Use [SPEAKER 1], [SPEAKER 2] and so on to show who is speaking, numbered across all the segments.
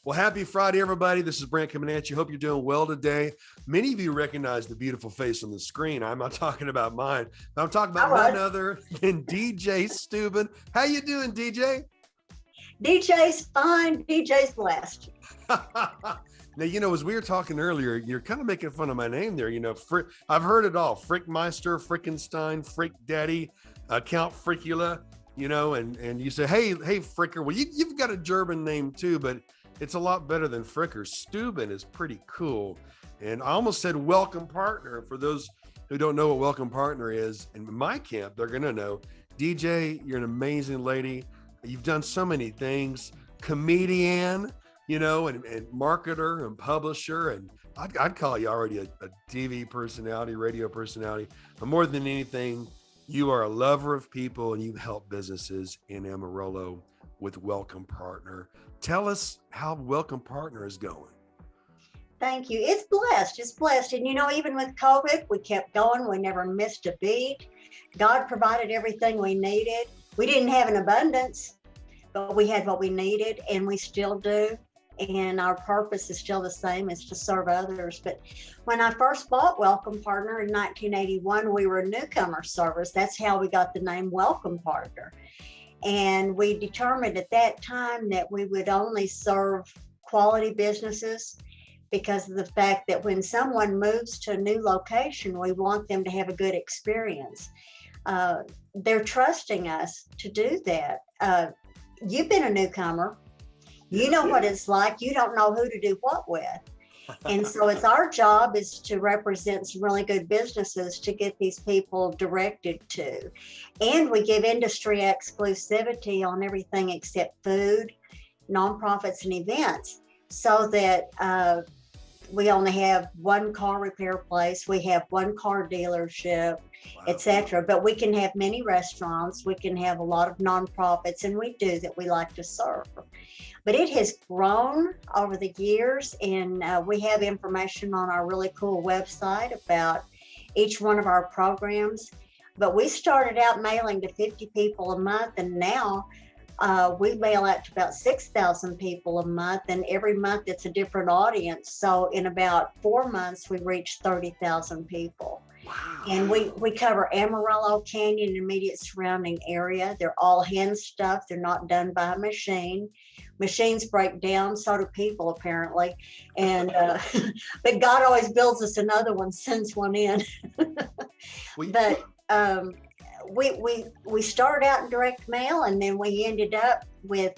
[SPEAKER 1] Well, happy Friday, everybody. This is Brant coming at you. Hope you're doing well today. Many of you recognize the beautiful face on the screen. I'm not talking about mine. I'm talking about none other than DJ Stubben. How you doing, DJ?
[SPEAKER 2] DJ's fine. DJ's blessed.
[SPEAKER 1] Now, as we were talking earlier, you're kind of making fun of my name there. I've heard it all. Frickmeister, Frickenstein, Frick Daddy, Count Frickula, and you say, hey, Fricker. Well, you've got a German name too, but it's a lot better than Fricker. Stubben is pretty cool. And I almost said welcome partner. For those who don't know what welcome partner is, in my camp, they're going to know. DJ, you're an amazing lady. You've done so many things. Comedian, and marketer and publisher. And I'd call you already a TV personality, radio personality. But more than anything, you are a lover of people and you help businesses in Amarillo with Welcome Partner. Tell us how Welcome Partner is going.
[SPEAKER 2] Thank you. It's blessed. And even with COVID, we kept going. We never missed a beat. God provided everything we needed. We didn't have an abundance, but we had what we needed, and we still do. And our purpose is still the same, is to serve others. But when I first bought Welcome Partner in 1981, we were a newcomer service. That's how we got the name Welcome Partner. And we determined at that time that we would only serve quality businesses because of the fact that when someone moves to a new location, we want them to have a good experience. They're trusting us to do that. You've been a newcomer. You know what it's like. You don't know who to do what with. And so it's our job is to represent some really good businesses to get these people directed to. And we give industry exclusivity on everything except food, nonprofits, and events, so that we only have one car repair place, we have one car dealership, etc. But we can have many restaurants, we can have a lot of nonprofits, and we do that we like to serve. But it has grown over the years, and we have information on our really cool website about each one of our programs. But we started out mailing to 50 people a month, and now we mail out to about 6,000 people a month, and every month it's a different audience. So in about 4 months, we reached 30,000 people.
[SPEAKER 1] Wow.
[SPEAKER 2] And we cover Amarillo, Canyon, and immediate surrounding area. They're all hand stuffed. They're not done by a machine. Machines break down, so do people apparently. And but God always builds us another one, sends one in. But we started out in direct mail, and then we ended up with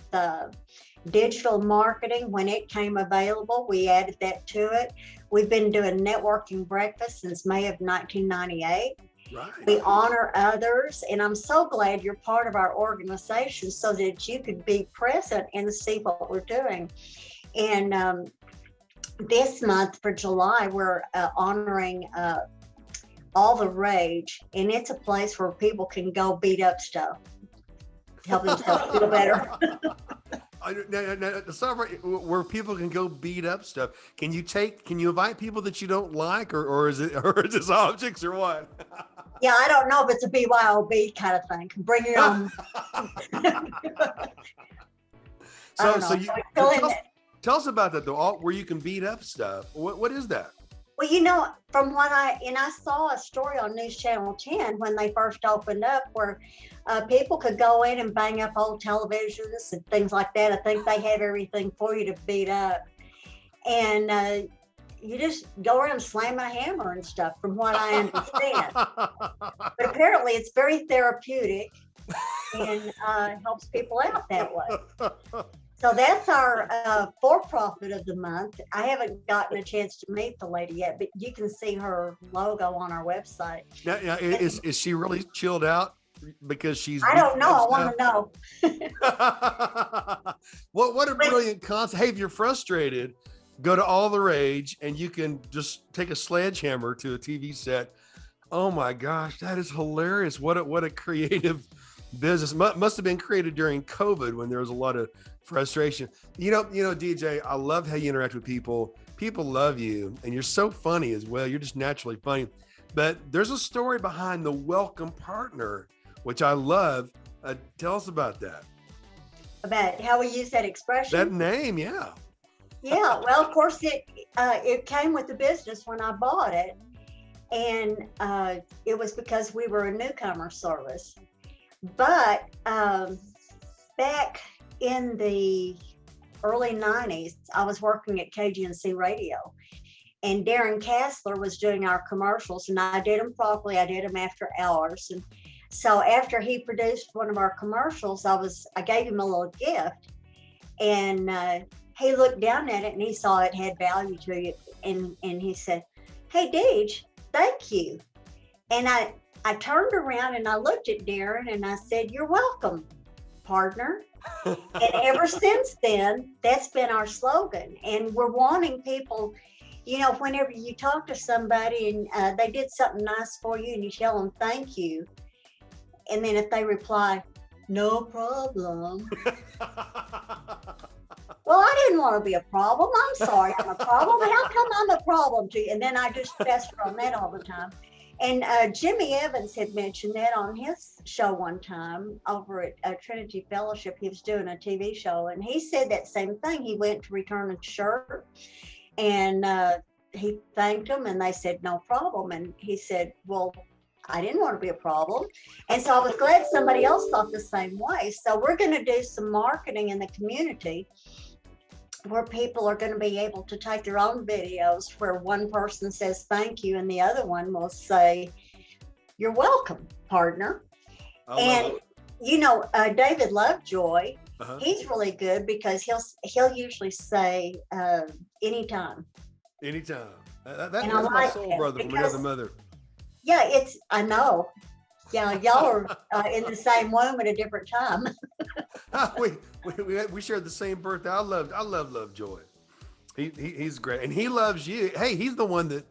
[SPEAKER 2] digital marketing. When it came available, we added that to it. We've been doing networking breakfast since May of 1998.
[SPEAKER 1] Right.
[SPEAKER 2] We honor others, and I'm so glad you're part of our organization so that you could be present and see what we're doing. And this month for July, we're honoring All the Rage, and it's a place where people can go beat up stuff, help themselves feel better.
[SPEAKER 1] Where people can go beat up stuff. Can you invite people that you don't like, or is this objects or what?
[SPEAKER 2] Yeah, I don't know if it's a BYOB kind of thing. Bring your own.
[SPEAKER 1] Tell us about that though. Where you can beat up stuff. What is that?
[SPEAKER 2] Well, from what I saw a story on News Channel 10 when they first opened up, where people could go in and bang up old televisions and things like that. I think they have everything for you to beat up, and you just go around slamming a hammer and stuff, from what I understand. But apparently, it's very therapeutic and helps people out that way. So that's our for-profit of the month. I haven't gotten a chance to meet the lady yet, but you can see her logo on our website.
[SPEAKER 1] Now, is she really chilled out because she's?
[SPEAKER 2] I don't know. I want to
[SPEAKER 1] know. What a brilliant concept! Hey, if you're frustrated, go to All the Rage, and you can just take a sledgehammer to a TV set. Oh my gosh, that is hilarious! What a creative business. Must have been created during COVID when there was a lot of frustration. DJ, I love how you interact with people. People love you, and you're so funny as well. You're just naturally funny. But there's a story behind the Welcome Partner, which I love. Tell us about that.
[SPEAKER 2] About how we use that expression?
[SPEAKER 1] That name, yeah.
[SPEAKER 2] Yeah, well, of course, it came with the business when I bought it, and it was because we were a newcomer service. But back in the early 90s, I was working at KGNC Radio, and Darren Kassler was doing our commercials, and I did them properly. I did them after hours, and so after he produced one of our commercials, I gave him a little gift, and he looked down at it and he saw it had value to it, and he said, "Hey, Deej, thank you." And I turned around and I looked at Darren and I said, "You're welcome, partner." And ever since then, that's been our slogan. And we're wanting people, whenever you talk to somebody and they did something nice for you and you tell them thank you. And then if they reply, "No problem." Well, I didn't want to be a problem. I'm sorry I'm a problem. How come I'm a problem to you? And then I just fester on that all the time. And Jimmy Evans had mentioned that on his show one time over at Trinity Fellowship. He was doing a TV show, and he said that same thing. He went to return a shirt, and he thanked them, and they said, "No problem." And he said, "Well, I didn't want to be a problem." And so I was glad somebody else thought the same way. So we're going to do some marketing in the community where people are going to be able to take their own videos where one person says thank you and the other one will say, "You're welcome, partner." And David Lovejoy, he's really good because he'll usually say anytime.
[SPEAKER 1] Anytime. That's my soul brother from another mother.
[SPEAKER 2] Yeah, I know. Yeah, y'all are in the same womb at a different time.
[SPEAKER 1] we shared the same birthday. I love Lovejoy. He's great, and he loves you. Hey, he's the one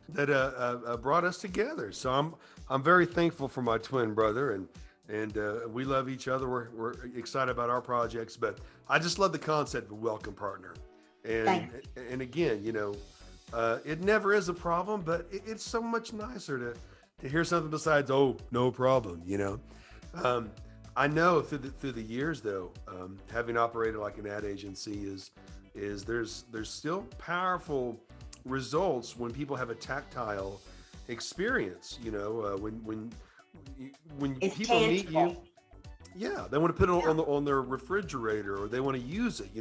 [SPEAKER 1] that brought us together. So I'm very thankful for my twin brother, and we love each other. We're excited about our projects, but I just love the concept of welcome partner. And again, it never is a problem, but it's so much nicer to hear something besides, "Oh, no problem," I know through the years though, having operated like an ad agency is there's still powerful results when people have a tactile experience, when
[SPEAKER 2] It's
[SPEAKER 1] people meet
[SPEAKER 2] tangible.
[SPEAKER 1] you. Yeah, they want to put it on their refrigerator, or they want to use it.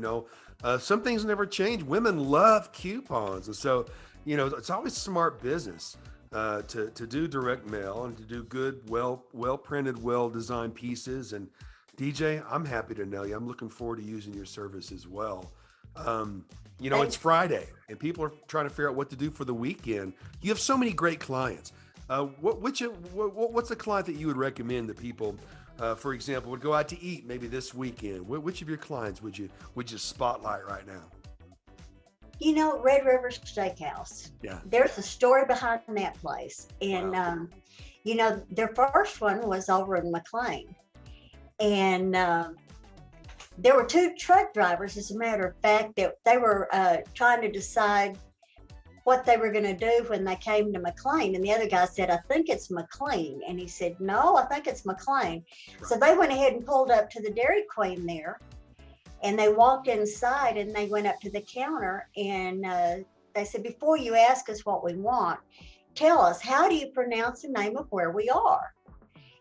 [SPEAKER 1] Some things never change. Women love coupons, and so it's always smart business to do direct mail and to do good, well printed, well designed pieces. And DJ, I'm happy to know you. I'm looking forward to using your service as well. It's Friday, and people are trying to figure out what to do for the weekend. You have so many great clients. What's a client that you would recommend that people, for example, would go out to eat maybe this weekend? Which of your clients would you spotlight right now?
[SPEAKER 2] Red River Steakhouse.
[SPEAKER 1] Yeah.
[SPEAKER 2] There's a story behind that place. And,
[SPEAKER 1] Wow.
[SPEAKER 2] Their first one was over in McLean. And there were two truck drivers, as a matter of fact, that they were trying to decide what they were going to do when they came to McLean. And the other guy said, "I think it's McLean." And he said, "No, I think it's McLean." Right. So they went ahead and pulled up to the Dairy Queen there. And they walked inside and they went up to the counter and they said, "Before you ask us what we want, tell us, how do you pronounce the name of where we are?"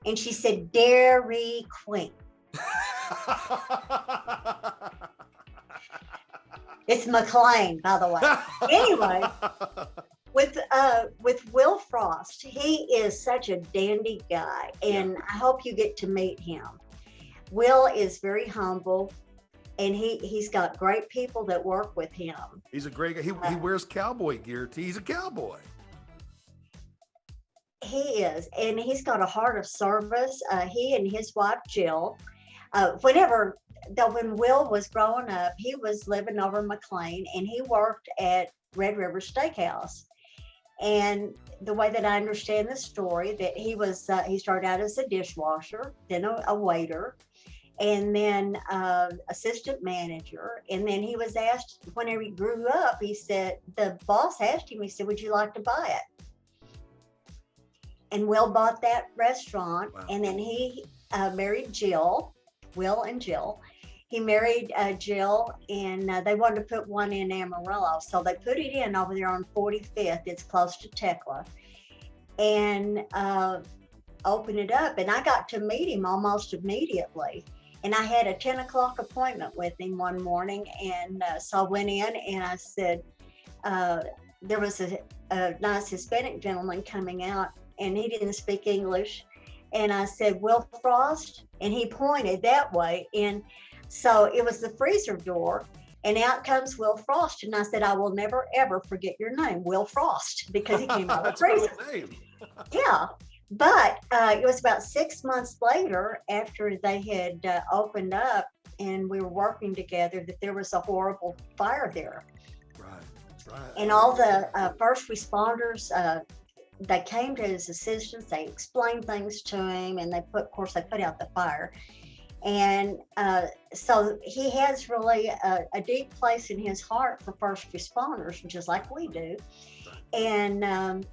[SPEAKER 2] And she said, "Dairy Queen." It's McLean, by the way. Anyway, with Will Frost, he is such a dandy guy, and I hope you get to meet him. Will is very humble. And he's got great people that work with him.
[SPEAKER 1] He's a great guy. He wears cowboy gear too. He's a cowboy.
[SPEAKER 2] He is, and he's got a heart of service. He and his wife Jill, when Will was growing up, he was living over in McLean, and he worked at Red River Steakhouse. And the way that I understand the story, that he started out as a dishwasher, then a waiter, and then assistant manager. And then he was asked, whenever he grew up, the boss asked him, he said, "Would you like to buy it?" And Will bought that restaurant. Wow. And then he married Jill, Will and Jill. He married Jill, and they wanted to put one in Amarillo. So they put it in over there on 45th. It's close to Tekla. And opened it up. And I got to meet him almost immediately. And I had a 10 o'clock appointment with him one morning. And so I went in and I said, there was a nice Hispanic gentleman coming out, and he didn't speak English. And I said, Will Frost? And he pointed that way. And so it was the freezer door, and out comes Will Frost. And I said, I will never, ever forget your name, Will Frost, because he came out of the freezer.
[SPEAKER 1] Name.
[SPEAKER 2] Yeah. But it was about 6 months later, after they had opened up and we were working together, that there was a horrible fire there.
[SPEAKER 1] Right.
[SPEAKER 2] And all the first responders, they came to his assistance. They explained things to him, and they put out the fire. And so he has really a deep place in his heart for first responders, just like we do. And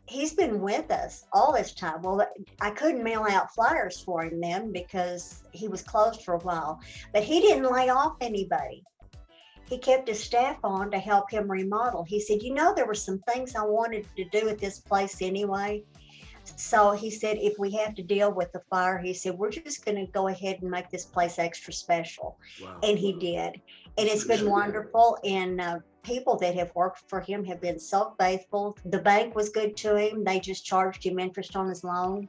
[SPEAKER 2] he's been with us all this time. Well, I couldn't mail out flyers for him then because he was closed for a while, but he didn't lay off anybody. He kept his staff on to help him remodel. He said, there were some things I wanted to do at this place anyway. So he said, if we have to deal with the fire, he said, we're just going to go ahead and make this place extra special. Wow. And he did. And it's been wonderful. And people that have worked for him have been so faithful. The bank was good to him. They just charged him interest on his loan.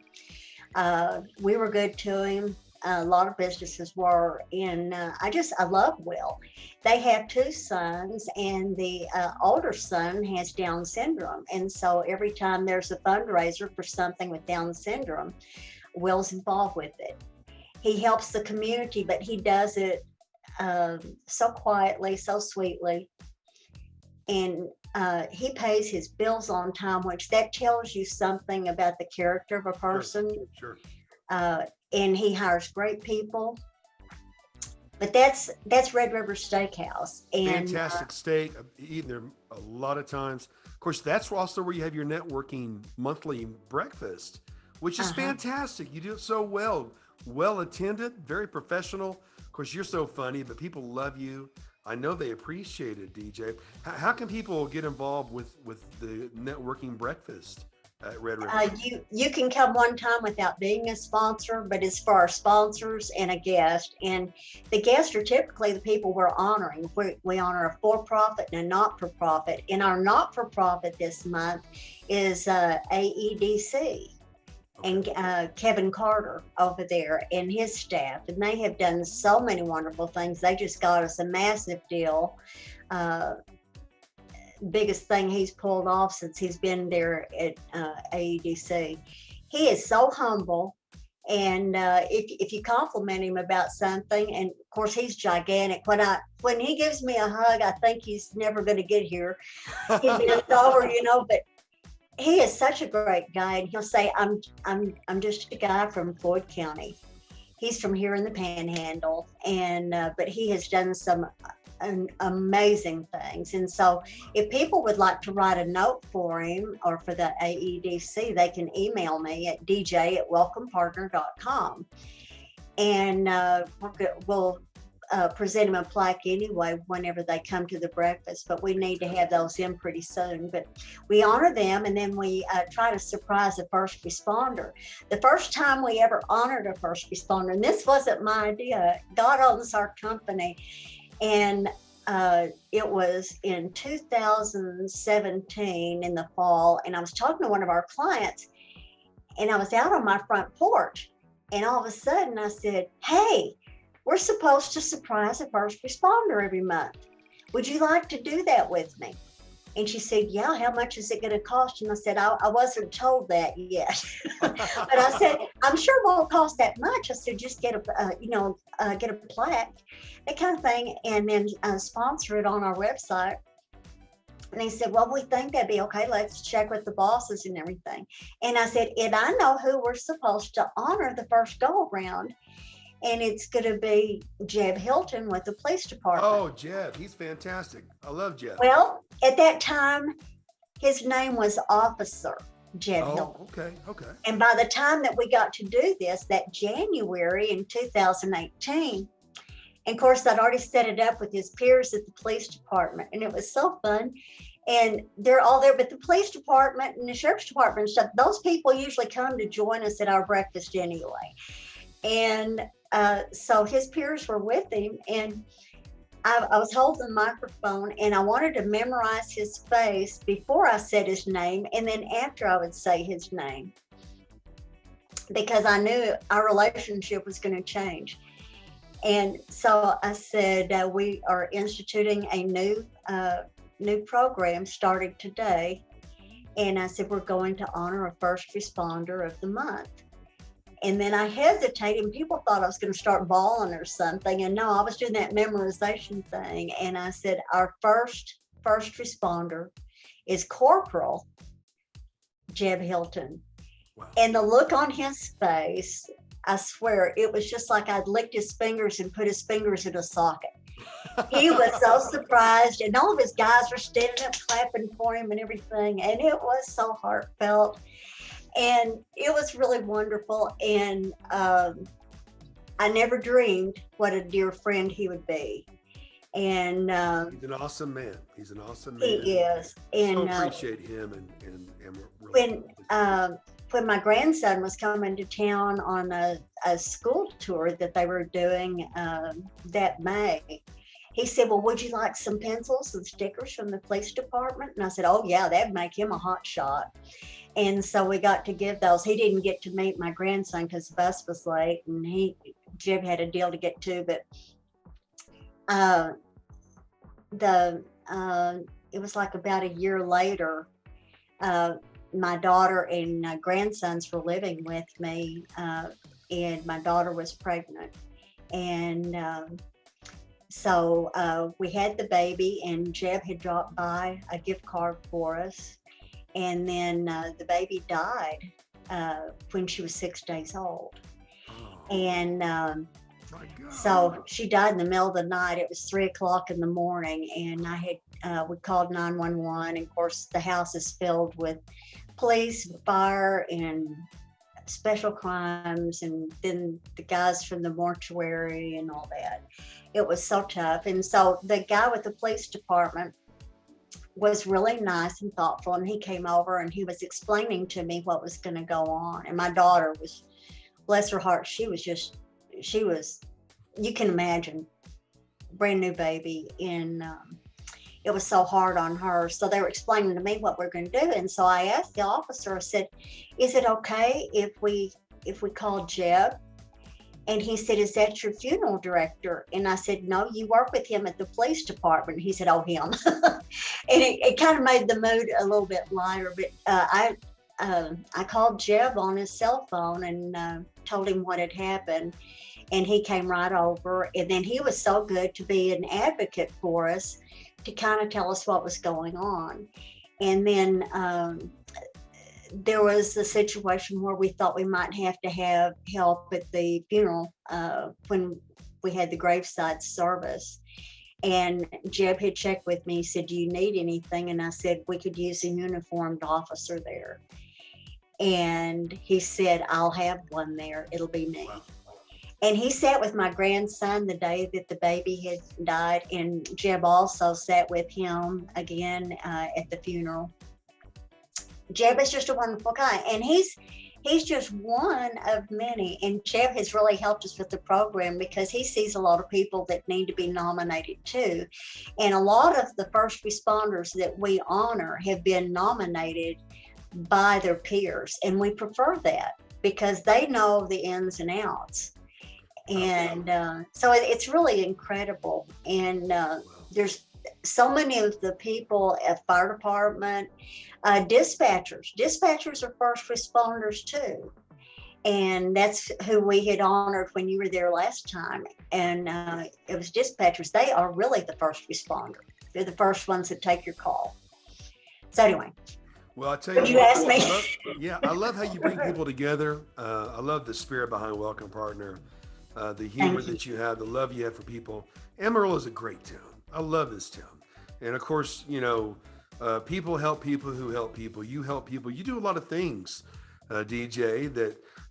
[SPEAKER 2] We were good to him. A lot of businesses were. And I love Will. They have 2 sons, and the older son has Down syndrome. And so every time there's a fundraiser for something with Down syndrome, Will's involved with it. He helps the community, but he does it so quietly, so sweetly. And he pays his bills on time, which that tells you something about the character of a person.
[SPEAKER 1] Sure.
[SPEAKER 2] And he hires great people. But that's Red River Steakhouse. And
[SPEAKER 1] fantastic steak. Eaten there a lot of times. Of course, that's also where you have your networking monthly breakfast, which is fantastic. You do it so well attended, very professional. Of course, you're so funny, but people love you. I know they appreciate it, DJ. How can people get involved with the networking breakfast at Red River?
[SPEAKER 2] You can come one time without being a sponsor, but it's for our sponsors and a guest. And the guests are typically the people we're honoring. We honor a for-profit and a not-for-profit. And our not-for-profit this month is AEDC. And Kevin Carter over there and his staff. And they have done so many wonderful things. They just got us a massive deal. Biggest thing he's pulled off since he's been there at AEDC. He is so humble. And if you compliment him about something, and of course he's gigantic. When he gives me a hug, I think he's never going to get here. He bends over, but he is such a great guy, and he'll say, I'm just a guy from Floyd County. He's from here in the Panhandle, and but he has done some amazing things. And so if people would like to write a note for him or for the AEDC, they can email me at dj@welcomepartner.com. And we'll present him a plaque anyway whenever they come to the breakfast, but we need to have those in pretty soon. But we honor them, and then we try to surprise a first responder. The first time we ever honored a first responder, and this wasn't my idea, God owns our company, and it was in 2017 in the fall, and I was talking to one of our clients, and I was out on my front porch, and all of a sudden I said, hey, we're supposed to surprise a first responder every month. Would you like to do that with me? And she said, yeah, how much is it going to cost? And I said, I wasn't told that yet. But I said, I'm sure it won't cost that much. I said, just get a plaque, that kind of thing, and then sponsor it on our website. And they said, well, we think that'd be okay. Let's check with the bosses and everything. And I said, and I know who we're supposed to honor the first go around. And it's going to be Jeb Hilton with the police department.
[SPEAKER 1] Oh, Jeb, he's fantastic. I love Jeb.
[SPEAKER 2] Well, at that time, his name was Officer Jeb Hilton.
[SPEAKER 1] Okay.
[SPEAKER 2] And by the time that we got to do this, that January in 2018, And of course, I'd already set it up with his peers at the police department, and it was so fun. And they're all there, but the police department and the sheriff's department and stuff, those people usually come to join us at our breakfast anyway. And so his peers were with him, and I was holding the microphone, and I wanted to memorize his face before I said his name, and then after I would say his name, because I knew our relationship was going to change. And so I said, we are instituting a new program starting today. And I said, we're going to honor a first responder of the month. And then I hesitated, and people thought I was going to start bawling or something. And no, I was doing that memorization thing. And I said, our first responder is Corporal Jeb Hilton.
[SPEAKER 1] Wow.
[SPEAKER 2] And the look on his face, I swear, it was just like I'd licked his fingers and put his fingers in a socket. He was so surprised, and all of his guys were standing up clapping for him and everything. And it was so heartfelt. And it was really wonderful. And I never dreamed what a dear friend he would be. And
[SPEAKER 1] he's an awesome man. He's an awesome man.
[SPEAKER 2] He is. And
[SPEAKER 1] so appreciate him. And we're really
[SPEAKER 2] when my grandson was coming to town on a school tour that they were doing that May, he said, well, would you like some pencils and stickers from the police department? And I said, oh yeah, that'd make him a hot shot. And so we got to give those. He didn't get to meet my grandson because the bus was late, and Jib had a deal to get to, but it was like about a year later, my daughter and grandsons were living with me, and my daughter was pregnant. And so we had the baby, and Jeb had dropped by a gift card for us. And then the baby died when she was 6 days old. Oh. And so she died in the middle of the night. It was 3 o'clock in the morning, and we called 911. And of course, the house is filled with police, fire, and special crimes, and then the guys from the mortuary and all that. It was so tough. And so the guy with the police department was really nice and thoughtful, and he came over and he was explaining to me what was going to go on. And my daughter was, bless her heart, she was, you can imagine, brand new baby, and it was so hard on her. So they were explaining to me what we're going to do. And so I asked the officer, I said, is it okay if we call Jeb? And he said, is that your funeral director? And I said, no, you work with him at the police department. He said, oh, him. And it kind of made the mood a little bit lighter. But I called Jeb on his cell phone and told him what had happened. And he came right over. And then he was so good to be an advocate for us, to kind of tell us what was going on. And then there was a situation where we thought we might have to have help at the funeral when we had the graveside service. And Jeb had checked with me, said, do you need anything? And I said, we could use a uniformed officer there. And he said, I'll have one there. It'll be me. Wow. And he sat with my grandson the day that the baby had died. And Jeb also sat with him again at the funeral. Jeb is just a wonderful guy, and he's just one of many. And Jeb has really helped us with the program because he sees a lot of people that need to be nominated too. And a lot of the first responders that we honor have been nominated by their peers. And we prefer that because they know the ins and outs. And so it's really incredible. And there's so many of the people at fire department, dispatchers are first responders too. And that's who we had honored when you were there last time. And it was dispatchers. They are really the first responder. They're the first ones that take your call. So anyway.
[SPEAKER 1] Well, I tell you,
[SPEAKER 2] ask me?
[SPEAKER 1] I love how you bring people together. I love the spirit behind Welcome Partner, the humor that you have, the love you have for people. Amarillo is a great town. I love this town. And of course, you know, people help people who help people. You help people. You do a lot of things DJ,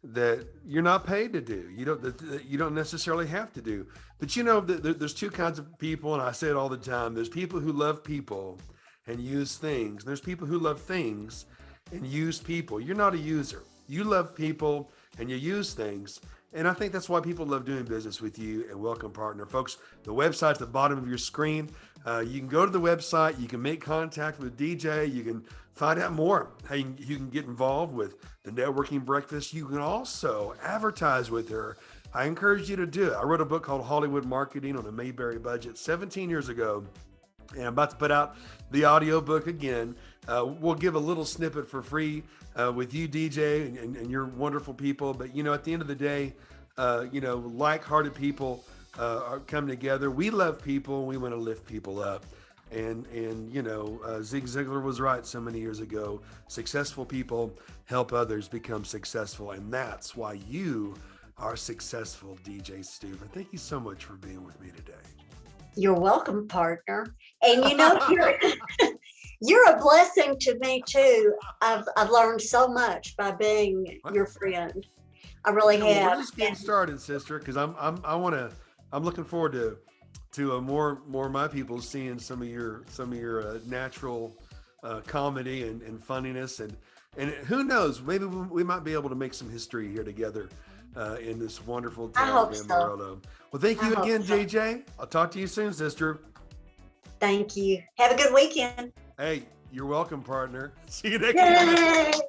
[SPEAKER 1] that you're not paid to do. That you don't necessarily have to do. But you know, there's two kinds of people, and I say it all the time. There's people who love people and use things. There's people who love things and use people. You're not a user. You love people and you use things. And I think that's why people love doing business with you. And welcome, partner. Folks, the website's at the bottom of your screen. You can go to the website. You can make contact with DJ. You can find out more how you can get involved with the networking breakfast. You can also advertise with her. I encourage you to do it. I wrote a book called Hollywood Marketing on a Mayberry Budget 17 years ago. And I'm about to put out the audio book again. We'll give a little snippet for free with you, DJ, and your wonderful people. But, you know, at the end of the day, you know, like-hearted people are coming together. We love people. We want to lift people up. And you know, Zig Ziglar was right so many years ago. Successful people help others become successful. And that's why you are successful, DJ Stubben. Thank you so much for being with me today.
[SPEAKER 2] You're welcome, partner. And you know, you're a blessing to me too. I've learned so much by being your friend. I really have.
[SPEAKER 1] We're just getting started, sister, because I'm looking forward to more of my people seeing some of your natural comedy and funniness, and who knows, maybe we might be able to make some history here together in this wonderful town of Amarillo. Well, thank you again, JJ. I'll talk to you soon, sister.
[SPEAKER 2] Thank you. Have a good weekend.
[SPEAKER 1] Hey, you're welcome, partner. See you next time.